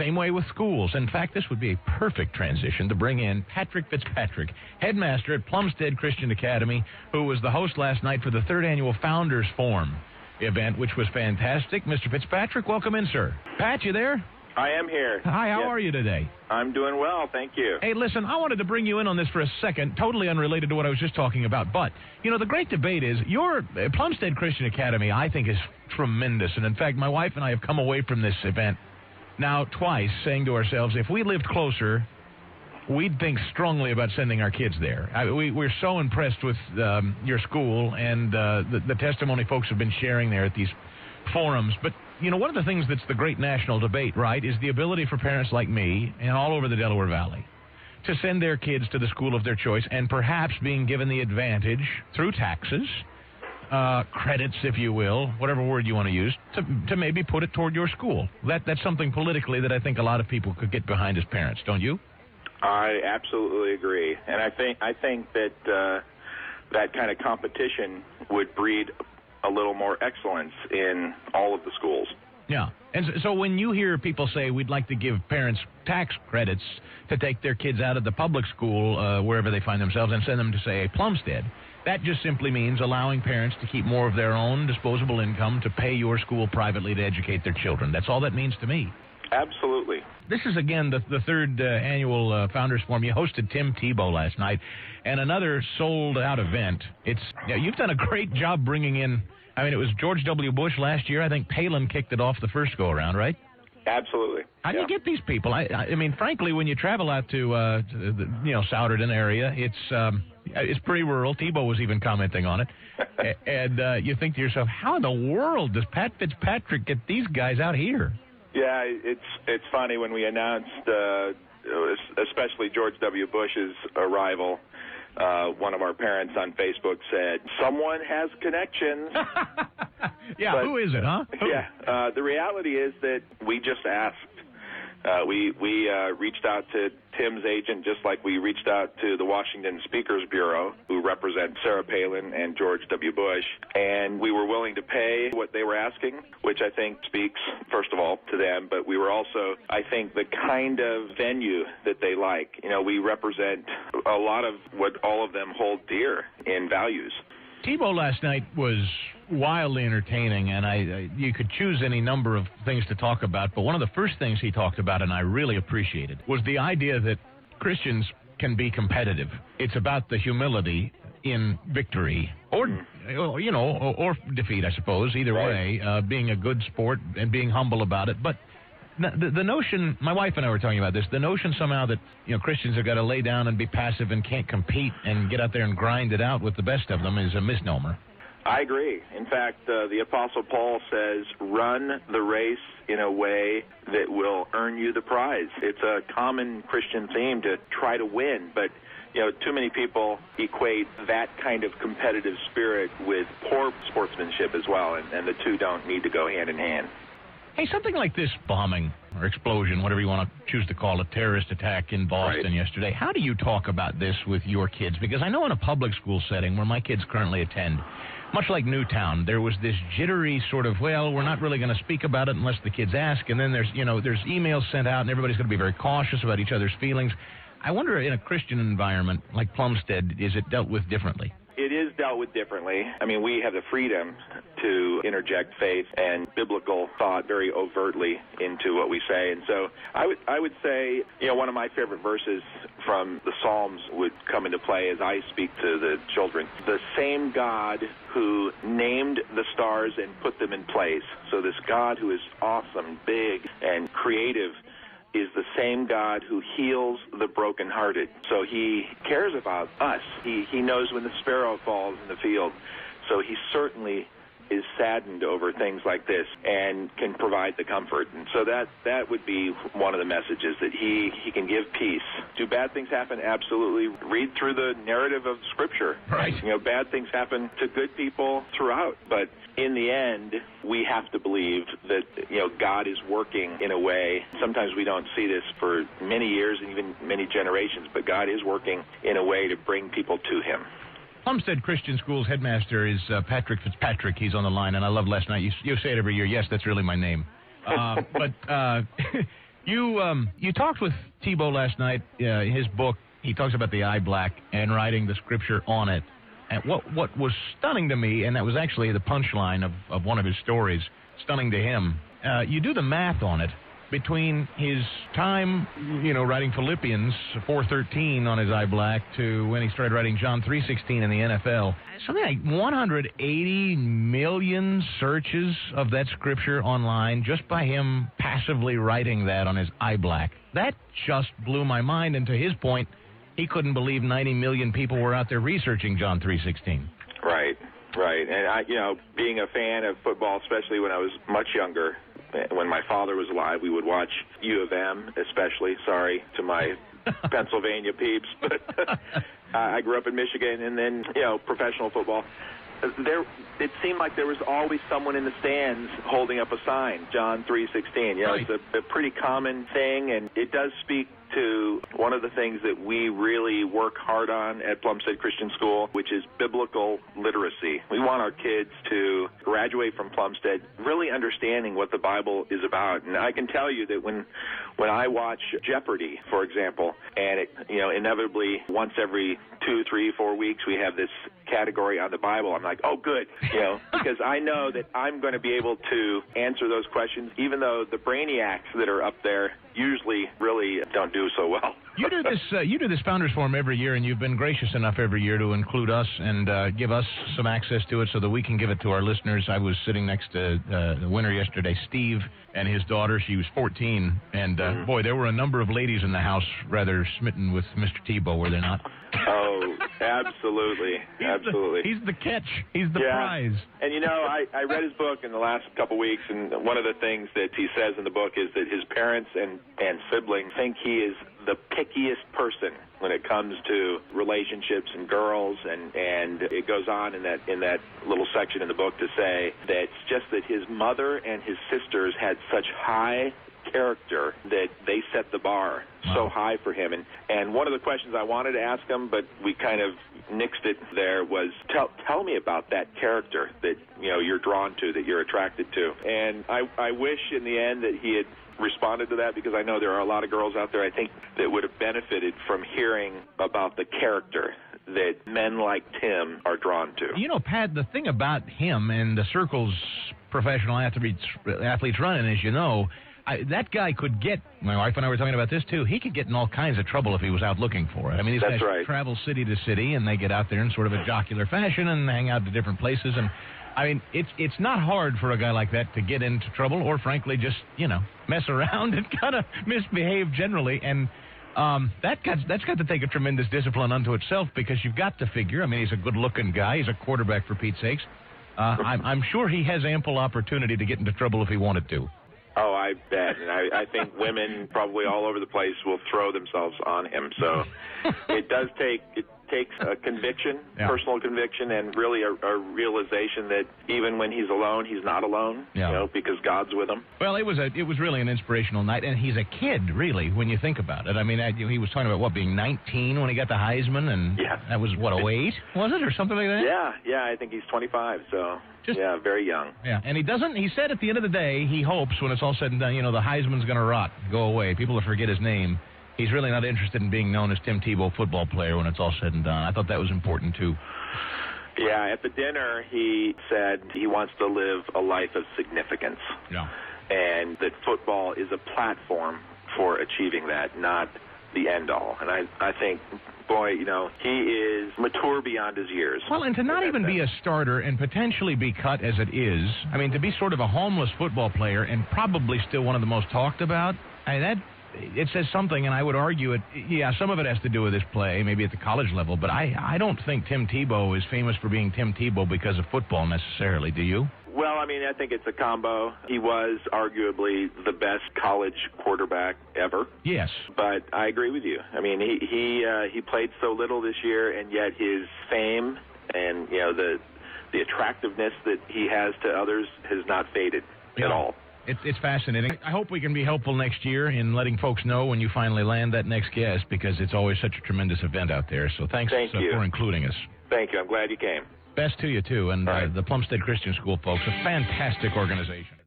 same way with schools. In fact, this would be a perfect transition to bring in Patrick Fitzpatrick, headmaster at Plumstead Christian Academy, who was the host last night for the 3rd annual Founders Forum event, which was fantastic. Mr. Fitzpatrick, welcome in, sir. Pat, you there? I am here. Hi, how are you today? I'm doing well, thank you. Hey, listen, I wanted to bring you in on this for a second, totally unrelated to what I was just talking about. But, you know, the great debate is your Plumstead Christian Academy, I think, is tremendous. And, in fact, my wife and I have come away from this event now twice saying to ourselves, if we lived closer, we'd think strongly about sending our kids there. We're so impressed with your school and the testimony folks have been sharing there at these forums. But, you know, one of the things that's the great national debate, right, is the ability for parents like me and all over the Delaware Valley to send their kids to the school of their choice and perhaps being given the advantage through taxes, credits, if you will, whatever word you want to use, to maybe put it toward your school. That's something politically that I think a lot of people could get behind as parents, don't you? I absolutely agree. And I think that that kind of competition would breed a little more excellence in all of the schools. Yeah. And so when you hear people say we'd like to give parents tax credits to take their kids out of the public school, wherever they find themselves, and send them to, say, Plumstead, that just simply means allowing parents to keep more of their own disposable income to pay your school privately to educate their children. That's all that means to me. Absolutely. This is, again, the 3rd annual Founders Forum. You hosted Tim Tebow last night, and another sold-out event. You've done a great job bringing in, I mean, it was George W. Bush last year. I think Palin kicked it off the first go-around, right? Absolutely. How do you get these people? I mean, frankly, when you travel out to the, Souderton area, it's pretty rural. Tebow was even commenting on it. And you think to yourself, how in the world does Pat Fitzpatrick get these guys out here? Yeah, it's funny when we announced, especially George W. Bush's arrival, one of our parents on Facebook said, someone has connections. Yeah, but who is it, huh? Who? Yeah, the reality is that we just asked. We reached out to Tim's agent just like we reached out to the Washington Speakers Bureau, who represent Sarah Palin and George W. Bush, and we were willing to pay what they were asking, which I think speaks, first of all, to them, but we were also, I think, the kind of venue that they like. You know, we represent a lot of what all of them hold dear in values. Tebow last night was wildly entertaining, and you could choose any number of things to talk about, but one of the first things he talked about, and I really appreciated, was the idea that Christians can be competitive. It's about the humility in victory, or defeat, I suppose, either way, being a good sport and being humble about it. But the notion, my wife and I were talking about this, the notion somehow that, Christians have got to lay down and be passive and can't compete and get out there and grind it out with the best of them is a misnomer. I agree. In fact, the Apostle Paul says, run the race in a way that will earn you the prize. It's a common Christian theme to try to win, but too many people equate that kind of competitive spirit with poor sportsmanship as well, and the two don't need to go hand in hand. Hey, something like this bombing or explosion, whatever you want to choose to call it, terrorist attack in Boston yesterday, how do you talk about this with your kids? Because I know in a public school setting where my kids currently attend, much like Newtown, there was this jittery sort of, well, we're not really going to speak about it unless the kids ask, and then there's emails sent out, and everybody's going to be very cautious about each other's feelings. I wonder, in a Christian environment like Plumstead, is it dealt with differently? It is dealt with differently. I mean, we have the freedom to interject faith and biblical thought very overtly into what we say. And so I would say, one of my favorite verses from the Psalms would come into play as I speak to the children. The same God who named the stars and put them in place. So this God who is awesome, big, and creative is the same God who heals the brokenhearted. So he cares about us. He knows when the sparrow falls in the field. So he certainly is saddened over things like this and can provide the comfort. And so that would be one of the messages, that he can give peace. Do bad things happen? Absolutely. Read through the narrative of Scripture. Right. Bad things happen to good people throughout, but in the end, we have to believe that, God is working in a way. Sometimes we don't see this for many years and even many generations, but God is working in a way to bring people to him. Plumstead Christian School's headmaster is Patrick Fitzpatrick. He's on the line, and I love last night. You say it every year. Yes, that's really my name. But You talked with Tebow last night. His book, he talks about the eye black and writing the scripture on it. And what was stunning to me, and that was actually the punchline of one of his stories, stunning to him, you do the math on it. Between his time, writing Philippians 4:13 on his eye black to when he started writing John 3:16 in the NFL, something like 180 million searches of that scripture online just by him passively writing that on his eye black. That just blew my mind, and to his point, he couldn't believe 90 million people were out there researching John 3:16. Right. And I, being a fan of football, especially when I was much younger, when my father was alive, we would watch U of M, especially. Sorry to my Pennsylvania peeps, but I grew up in Michigan, and then professional football. It seemed like there was always someone in the stands holding up a sign, John 3:16. Right. It's a pretty common thing, and it does speak to one of the things that we really work hard on at Plumstead Christian School, which is biblical literacy. We want our kids to graduate from Plumstead really understanding what the Bible is about. And I can tell you that when I watch Jeopardy, for example, and it, inevitably once every 2, 3, 4 weeks we have this category on the Bible, I'm like, oh, good, because I know that I'm going to be able to answer those questions, even though the brainiacs that are up there usually really don't do so well. You do this Founders Forum every year, and you've been gracious enough every year to include us and give us some access to it so that we can give it to our listeners. I was sitting next to the winner yesterday, Steve, and his daughter. She was 14, and boy, there were a number of ladies in the house rather smitten with Mr. Tebow, were there not? Oh, absolutely. He's the catch. He's the prize. And, I read his book in the last couple weeks, and one of the things that he says in the book is that his parents and siblings think he is the pickiest person when it comes to relationships and girls, and it goes on in that little section in the book to say that it's just that his mother and his sisters had such high character that they set the bar so high for him. And one of the questions I wanted to ask him, but we kind of nixed it there, was tell me about that character that you're drawn to, that you're attracted to. And I wish in the end that he had responded to that, because I know there are a lot of girls out there, I think, that would have benefited from hearing about the character that men like Tim are drawn to. Pat, the thing about him and the circles professional athletes run in is, that guy could get, my wife and I were talking about this too, he could get in all kinds of trouble if he was out looking for it. I mean, these guys travel city to city, and they get out there in sort of a jocular fashion and hang out to different places. And, I mean, it's not hard for a guy like that to get into trouble or, frankly, just, mess around and kind of misbehave generally. And that's got to take a tremendous discipline unto itself, because you've got to figure, I mean, he's a good-looking guy. He's a quarterback, for Pete's sakes. I'm sure he has ample opportunity to get into trouble if he wanted to. Oh, I bet. And I think women probably all over the place will throw themselves on him. So it takes a conviction, personal conviction, and really a realization that even when he's alone, he's not alone, because God's with him. Well, it was really an inspirational night, and he's a kid, really, when you think about it. I mean, he was talking about, being 19 when he got the Heisman, and that was, 08, was it, or something like that? Yeah, I think he's 25, so... very young. Yeah, and he said at the end of the day, he hopes when it's all said and done, the Heisman's going to rot, go away. People will forget his name. He's really not interested in being known as Tim Tebow, football player, when it's all said and done. I thought that was important, too. Yeah, at the dinner, he said he wants to live a life of significance. Yeah. And that football is a platform for achieving that, not the end-all. And I think, boy, he is mature beyond his years. Well, and to not even be a starter and potentially be cut as it is, I mean, to be sort of a homeless football player and probably still one of the most talked about, it says something, and I would argue some of it has to do with his play, maybe at the college level, but I don't think Tim Tebow is famous for being Tim Tebow because of football necessarily, do you? Well, I mean, I think it's a combo. He was arguably the best college quarterback ever. Yes. But I agree with you. I mean, he played so little this year, and yet his fame and, the attractiveness that he has to others has not faded at all. It's fascinating. I hope we can be helpful next year in letting folks know when you finally land that next guest, because it's always such a tremendous event out there. So thanks for including us. Thank you. I'm glad you came. Best to you, too. And the Plumstead Christian School, folks, a fantastic organization.